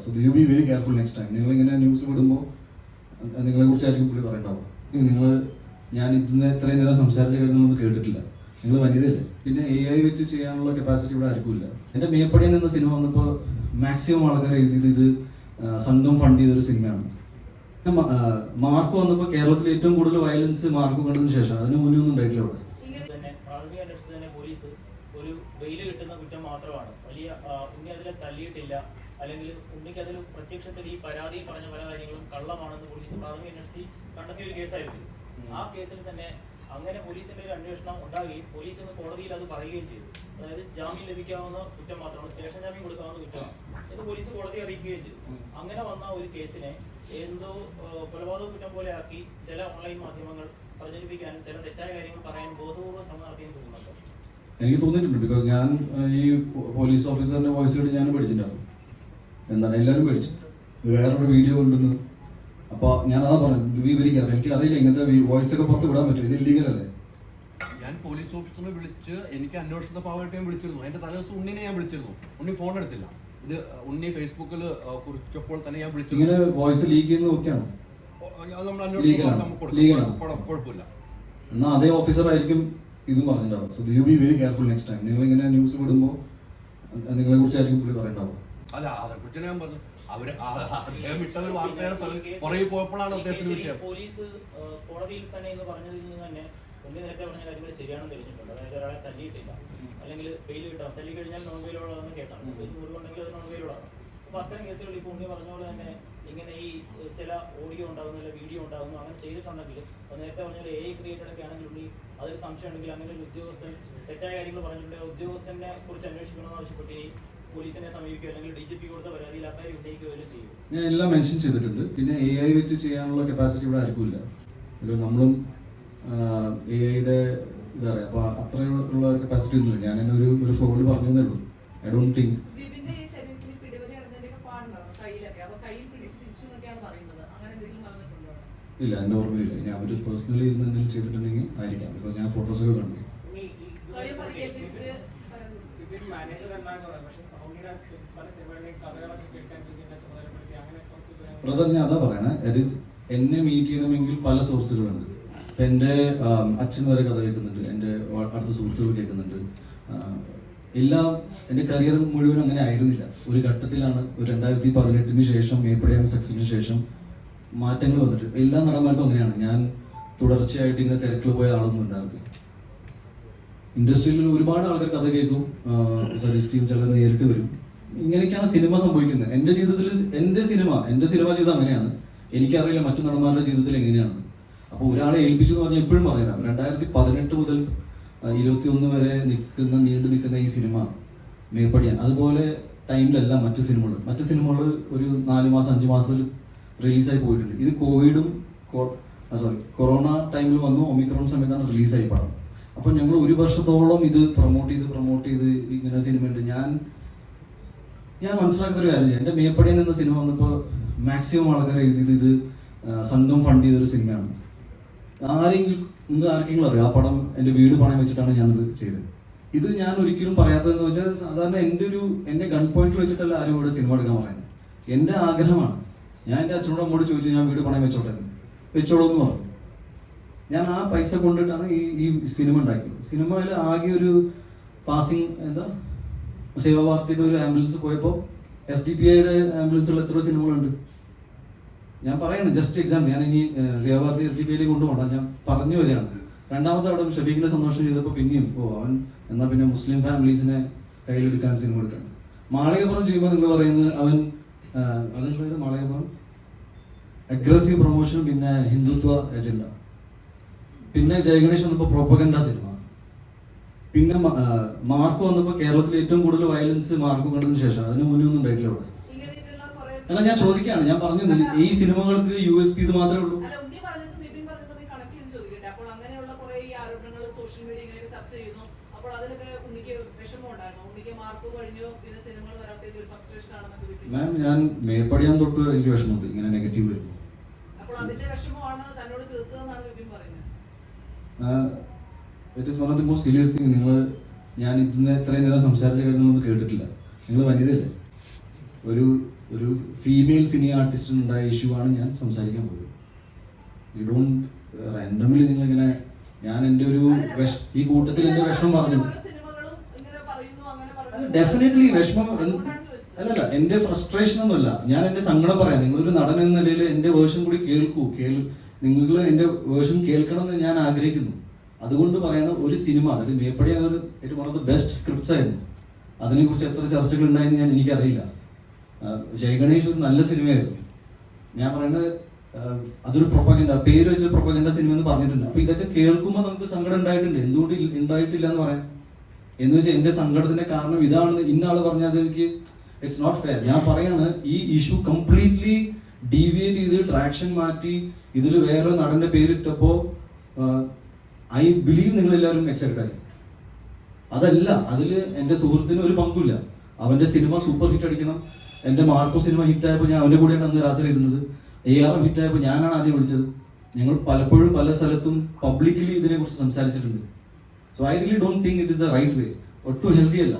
So you be very careful next time. നിങ്ങൾ ഇങ്ങനെ news വിടുമ്പോൾ നിങ്ങളെ കുറിച്ചായിരിക്കും പുള്ളി പറയണ്ടാവും. നിങ്ങൾ ഞാൻ ഇന്ന് ഇത്രയും നേരം സംസാരിച്ച കാര്യങ്ങളൊന്നും കേട്ടിട്ടില്ല. നിങ്ങൾ വനിതയല്ലേ. പിന്നെ AI വെച്ച് ചെയ്യാനുള്ള കപ്പാസിറ്റി ഇവിടെ ആർക്കും ഇല്ല. എൻ്റെ മേപ്പടിയൻ എന്ന സിനിമ വന്നപ്പോൾ മാക്സിമം ആൾക്കാർ എഴുതിയത് ഇത് സംഘം ഫണ്ട് ചെയ്തൊരു സിനിമയാണ്. മാർക്ക് വന്നപ്പോൾ കേരളത്തിൽ ഏറ്റവും കൂടുതൽ വയലൻസ് മാർക്ക് കണ്ടതിന് ശേഷം, അതിന് മുന്നേ ഒന്നും ഉണ്ടായിട്ടില്ല ഇവിടെ. പ്രാഥമിക അന്വേഷണത്തിൽ പോലീസ് ഒരു വെയിൽ കിട്ടുന്ന കുറ്റം മാത്രമാണ്, വലിയ ഉണ്ണി അതിൽ തല്ലിയിട്ടില്ല, അല്ലെങ്കിൽ ഉണ്ണിക്ക് അതിൽ പ്രത്യക്ഷത്തിൽ ഈ പരാതിയിൽ പറഞ്ഞ പല കാര്യങ്ങളും കള്ളമാണെന്ന് പോലീസ് പ്രാഥമിക അന്വേഷണത്തിൽ കണ്ടെത്തിയ ഒരു കേസായിരുന്നു. ആ കേസിൽ തന്നെ അങ്ങനെ പോലീസിന്റെ ഒരു അന്വേഷണം ഉണ്ടാകുകയും പോലീസ് ഇന്ന് കോടതിയിൽ അത് പറയുകയും ചെയ്തു. അതായത് ജാമ്യം ലഭിക്കാവുന്ന കുറ്റം മാത്രമാണ്, സ്റ്റേഷൻ ജാമ്യം കൊടുക്കാവുന്ന കുറ്റമാണ് എന്ന് പോലീസ് കോടതി അറിയിക്കുകയും ചെയ്തു. അങ്ങനെ വന്ന ഒരു കേസിനെ എന്തോ കൊലപാതക കുറ്റം പോലെ ആക്കി ചില ഓൺലൈൻ മാധ്യമങ്ങൾ പ്രചരിപ്പിക്കാനും ചില തെറ്റായ കാര്യങ്ങൾ പറയാനും ബോധപൂർവ്വ ശ്രമം നടത്തിയെന്ന് തോന്നുന്നുണ്ടോ? എനിക്ക് തോന്നിയിട്ടുണ്ട്. ബിക്കോസ് ഞാൻ ഈ പോലീസ് ഓഫീസറിന്റെ വോയിസ് കേട്ട് ഞാൻ പഠിച്ചിട്ടുണ്ടാവും. എന്താണ് എല്ലാവരും പഠിച്ചു വേറൊരു വീഡിയോ ഉണ്ടെന്ന്. അപ്പൊ ഞാൻ അതാ പറഞ്ഞു, ബി വെരി കെയർഫുൾ. എനിക്ക് അറിയില്ല ഇങ്ങനത്തെ വോയിസ് ഒക്കെ പുറത്ത് വിടാൻ പറ്റും, ഇത് ഇല്ലീഗൽ അല്ലേ. ഞാൻ പോലീസ് ഓഫീസറിനെ വിളിച്ച് എനിക്ക് അന്വേഷണ പാവമായിട്ട് ഞാൻ വിളിച്ചിരുന്നു. എന്റെ തലേദിവസം ഉണ്ണിനെ ഞാൻ വിളിച്ചിരുന്നു. ഉണ്ണി ഫോൺ എടുത്തില്ല. ഇത് ഉണ്ണി ഫേസ്ബുക്കിൽ കുറിച്ചപ്പോൾ തന്നെ ഞാൻ വിളിച്ചു. ഇങ്ങനെ വോയിസ് ലീക്ക് ചെയ്യുന്ന നോക്കിയാണോ? നമ്മൾ അന്വേഷണം കുഴപ്പമില്ല. എന്നാ അതേ ഓഫീസർ ആയിരിക്കും ഇതും പറഞ്ഞിട്ടുണ്ടാവും. So you be very careful next time. നിങ്ങൾ ഇങ്ങനെ ന്യൂസ് വിടുമ്പോൾ നിങ്ങളെ കുറിച്ചായിരിക്കും പുള്ളി പറയണ്ടാവും. അല്ല, അതേക്കുറിച്ച് ഞാൻ പറഞ്ഞു. അദ്ദേഹം ഇട്ട ഒരു വാർത്തയാണ് പുറകെ പോയപ്പോഴാണ് അദ്ദേഹത്തിന്റെ വിഷയം. പോലീസ് കോടതിയിൽ തന്നെ എന്ന് പറഞ്ഞതിൽ നിന്ന് തന്നെ ഉണ്ണി നേരത്തെ പറഞ്ഞ കാര്യങ്ങൾ ശരിയാണെന്ന് തെളിഞ്ഞിട്ടുണ്ട്. അതായത് ഒരാളെ തല്ലിയിട്ടില്ല, അല്ലെങ്കിൽ ബെയിൽ കിട്ടാം. തല്ലി കഴിഞ്ഞാൽ നോൺ ബെയിലോടാകുന്ന കേസാണ്. മുറിവുണ്ടെങ്കിൽ അത് നോൺ ബെയിലോടാണ്. അപ്പൊ അത്തരം കേസുകൾ ഇപ്പോൾ ഉണ്ണി പറഞ്ഞ പോലെ തന്നെ ഇങ്ങനെ ഈ ചില ഓഡിയോ ഉണ്ടാകുന്നു, അല്ല വീഡിയോ ഉണ്ടാകുന്നു, അങ്ങനെ ചെയ്തിട്ടുണ്ടെങ്കിൽ നേരത്തെ പറഞ്ഞ AI ക്രിയേറ്റഡ് ഒക്കെ ആണെങ്കിൽ ഉണ്ണി അതൊരു സംശയം ഉണ്ടെങ്കിൽ അങ്ങനെ ഒരു ഉദ്യോഗസ്ഥൻ തെറ്റായ കാര്യങ്ങൾ പറഞ്ഞിട്ടുണ്ടെങ്കിൽ ഉദ്യോഗസ്ഥനെ കുറിച്ച് അന്വേഷിക്കണമെന്ന് ആവശ്യപ്പെട്ട് പോലീസിനെ സമീപിക്കുക, അല്ലെങ്കിൽ DGP കൊടുത്ത പരാതിയിൽ അക്കാര്യം ഉന്നയിക്കുകയോ ചെയ്യും. ഞാൻ എല്ലാം മെൻഷൻ ചെയ്തിട്ടുണ്ട്. പിന്നെ AI വെച്ച് ചെയ്യാനുള്ള കപ്പാസിറ്റി ഇവിടെ ആർക്കും ഇല്ല. നമ്മളും AI-യുടെ ഇതാ പറയാ, അപ്പൊ അത്രയുള്ള കപ്പാസിറ്റി ഒന്നുമില്ല. ഞാൻ എന്നെ ഒരു ഫോണിൽ പറഞ്ഞേ ഉള്ളൂ. ഐ ഡോണ്ട് തിങ്ക് ഇല്ല, എന്റെ ഓർമ്മയില്ല. ഇനി അവര് പേഴ്സണലി ഇരുന്ന് എന്തെങ്കിലും ചെയ്തിട്ടുണ്ടെങ്കിൽ ആയിരിക്കാം. ബിക്കോസ് ഞാൻ ഫോട്ടോസൊക്കെ കണ്ടു. ബ്രദർ, ഞാൻ അതാ പറയണേ, എന്നെ മീറ്റ് ചെയ്യണമെങ്കിൽ പല സോഴ്സുകളുണ്ട്. ഇപ്പൊ എന്റെ അച്ഛൻ വരെ കഥ കേൾക്കുന്നുണ്ട്, എന്റെ അടുത്ത സുഹൃത്തുക്കൾ കേൾക്കുന്നുണ്ട്. എല്ലാം എന്റെ കരിയർ മുഴുവൻ അങ്ങനെ ആയിരുന്നില്ല. ഒരു ഘട്ടത്തിലാണ്, ഒരു 2018 ശേഷം, മേപ്പടിയാൻ സക്സസിന് ശേഷം മാറ്റങ്ങൾ വന്നിട്ട്. എല്ലാ നടന്മാർക്കും അങ്ങനെയാണ്. ഞാൻ തുടർച്ചയായിട്ട് ഇങ്ങനെ തിരക്കിൽ പോയ ആളൊന്നും ഉണ്ടാവില്ല. ഇൻഡസ്ട്രിയിൽ ഒരുപാട് ആൾക്കാർ കഥ കേൾക്കും, സജസ്റ്റ് ചിലർ നേരിട്ട് വരും. ഇങ്ങനെയൊക്കെയാണ് സിനിമ സംഭവിക്കുന്നത്. എന്റെ ജീവിതത്തിൽ എന്റെ സിനിമ ജീവിതം അങ്ങനെയാണ്. എനിക്കറിയില്ല മറ്റു നടന്മാരുടെ ജീവിതത്തിൽ എങ്ങനെയാണ്. അപ്പൊ ഒരാളെ ഏൽപ്പിച്ചു എന്ന് പറഞ്ഞാൽ എപ്പോഴും പറയാം, 2018 മുതൽ 21 വരെ നീണ്ടു നിൽക്കുന്ന ഈ സിനിമ മേപ്പടിയാൻ, അതുപോലെ ടൈമിലല്ല മറ്റു സിനിമകൾ ഒരു 4 മാസം 5 മാസത്തിൽ റിലീസായി പോയിട്ടുണ്ട്. ഇത് കൊറോണ ടൈമിൽ വന്നു, ഒമിക്രോൺ സമയത്താണ് റിലീസായി പടം. അപ്പൊ ഞങ്ങൾ 1 വർഷത്തോളം ഇത് പ്രൊമോട്ട് ചെയ്ത് ഇങ്ങനെ സിനിമ ഉണ്ട്. ഞാൻ മനസ്സിലാക്കുന്ന ഒരു കാര്യം, എന്റെ മേപ്പടിയൻ എന്ന സിനിമ വന്നപ്പോൾ മാക്സിമം ആൾക്കാർ എഴുതിയത് ഇത് സംഘം ഫണ്ട് ചെയ്തൊരു സിനിമയാണ്. ആർക്കെങ്കിലും അറിയാം ആ പടം എന്റെ വീട് പണയം വെച്ചിട്ടാണ് ഞാനത് ചെയ്തത്. ഇത് ഞാൻ ഒരിക്കലും പറയാത്തതെന്ന് വെച്ചാൽ, സാധാരണ എന്റെ ഗൺ പോയിന്റിൽ വെച്ചിട്ടല്ല ആരും ഇവിടെ സിനിമ എടുക്കാൻ പറയുന്നത്. എന്റെ ആഗ്രഹമാണ്. ഞാൻ എന്റെ അച്ഛനോട് അമ്മോട് ചോദിച്ചു, ഞാൻ വീട് പണയം വെച്ചോളൂ എന്ന് പറഞ്ഞു. ഞാൻ ആ പൈസ കൊണ്ടിട്ടാണ് ഈ സിനിമ ഉണ്ടാക്കിയത്. സിനിമയിൽ ആകെ ഒരു പാസിംഗ് സേവാഭാരതിയുടെ ഒരു ആംബുലൻസ് പോയപ്പോൾ SDPIയുടെ ആംബുലൻസുള്ള എത്രയോ സിനിമകളുണ്ട്. ഞാൻ പറയണം, ജസ്റ്റ് എക്സാമ്പിൾ. ഞാൻ ഇനി സേവാഭാരതി SDPIയിലേക്ക് കൊണ്ടുപോകണ്ട, ഞാൻ പറഞ്ഞു വരികയാണ്. രണ്ടാമത്തെ അവിടെ ഷഫീഖിനെ സന്തോഷം ചെയ്തപ്പോൾ പിന്നെയും അവൻ എന്നാ പിന്നെ മുസ്ലിം ഫാമിലീസിനെ കയ്യിലെടുക്കാൻ സിനിമ എടുക്കാൻ. മാളികപ്പുറം ചെയ്യുമ്പോൾ നിങ്ങൾ പറയുന്നത് അതുള്ളത് മാളികപ്പുറം അഗ്രസീവ് പ്രൊമോഷൻ, പിന്നെ ഹിന്ദുത്വ അജണ്ട, പിന്നെ ജയഗണേഷ് വന്നപ്പോൾ പ്രോപ്പഗൻഡ സിനിമ, പിന്നെ മാർക്ക് വന്നപ്പോൾ കേരളത്തിൽ ഏറ്റവും കൂടുതൽ വയലൻസ് മാർക്ക് കണ്ടതിന് ശേഷം, അതിന് മുന്നേ ഒന്നും ഉണ്ടായിട്ടില്ല ഇവിടെ. അല്ല, ഞാൻ ചോദിക്കുകയാണ്, ഞാൻ പറഞ്ഞു ഈ സിനിമകൾക്ക് USP ഇത് മാത്രമേ ഉള്ളൂ. മാം, ഞാൻ മേപ്പടിയാൻ തൊട്ട് എനിക്ക് വിഷമമുണ്ട് ഇങ്ങനെ നെഗറ്റീവ് വരുന്നു. It is one of the most serious thing. ഞാൻ ഇന്ന് ഇത്രയും നേരം സംസാരിച്ച കാര്യങ്ങളൊന്നും കേട്ടിട്ടില്ല. നിങ്ങൾ വനിതയല്ലേ. ഒരു ഫീമെയിൽ സിനി ആർട്ടിസ്റ്റിനുണ്ടായ ഇഷ്യൂ ആണ് ഞാൻ സംസാരിക്കാൻ പോയത്. യു ഡോണ്ട് റാൻഡംലി നിങ്ങളിങ്ങനെ, ഞാൻ എൻ്റെ ഒരു ഈ കൂട്ടത്തിൽ എൻ്റെ വിഷമം പറഞ്ഞു. ഡെഫിനറ്റ്ലി വിഷമം അല്ലല്ല, എൻ്റെ ഫ്രസ്ട്രേഷൻ ഒന്നുമല്ല, ഞാൻ എൻ്റെ സങ്കടം പറയാം. നിങ്ങളൊരു നടൻ എന്ന നിലയിൽ എൻ്റെ വേർഷൻ കൂടി കേൾക്കൂ, നിങ്ങൾ എൻ്റെ വേർഷൻ കേൾക്കണം എന്ന് ഞാൻ ആഗ്രഹിക്കുന്നു. അതുകൊണ്ട് പറയണ ഒരു സിനിമ, അതായത് മേപ്പടി എന്നൊരു ഏറ്റവും one of the best scripts ആയിരുന്നു. അതിനെക്കുറിച്ച് എത്ര ചർച്ചകൾ ഉണ്ടായെന്ന് എനിക്കറിയില്ല. ജയഗണേഷ് ഒരു നല്ല സിനിമയായിരുന്നു. ഞാൻ പറയുന്നത് അതൊരു പ്രൊപ്പഗൻഡ, പേര് വെച്ച പ്രൊപ്പഗൻഡ സിനിമ എന്ന് പറഞ്ഞിട്ടുണ്ട്. അപ്പൊ ഇതൊക്കെ കേൾക്കുമ്പോൾ നമുക്ക് സങ്കടം ഉണ്ടായിട്ടുണ്ട്. എന്തുകൊണ്ട് ഉണ്ടായിട്ടില്ല എന്ന് പറയാം? എന്ന് വെച്ചാൽ എന്റെ സങ്കടത്തിന്റെ കാരണം ഇതാണെന്ന് ഇന്നാള് പറഞ്ഞാൽ എനിക്ക് ഇറ്റ്സ് നോട്ട് ഫെയർ. ഞാൻ പറയാണ്, ഈ ഇഷ്യൂ കംപ്ലീറ്റ്ലി ഡീവിയേറ്റ് ചെയ്ത് ട്രാക്ഷൻ മാറ്റി ഇതിൽ വേറെ നടന്റെ പേരിട്ടപ്പോ ഐ ബിലീവ് നിങ്ങൾ എല്ലാവരും എക്സൈറ്റഡ് ആയി. അതല്ല, അതില് എന്റെ സുഹൃത്തിന് ഒരു പങ്കുമില്ല. അവന്റെ സിനിമ സൂപ്പർ ഹിറ്റ് അടിക്കണം. എന്റെ മാർക്കോ സിനിമ ഹിറ്റ് ആയപ്പോൾ ഞാൻ അവന്റെ കൂടെയാണ് അന്ന് രാത്രി ഇരുന്നത്. ARM ഹിറ്റ് ആയപ്പോൾ ഞാനാണ് ആദ്യം വിളിച്ചത്. ഞങ്ങൾ പലപ്പോഴും പല സ്ഥലത്തും പബ്ലിക്കലി ഇതിനെ കുറിച്ച് സംസാരിച്ചിട്ടുണ്ട്. So I really don't think it is the right way. ഒട്ടും ഹെൽത്തി അല്ല.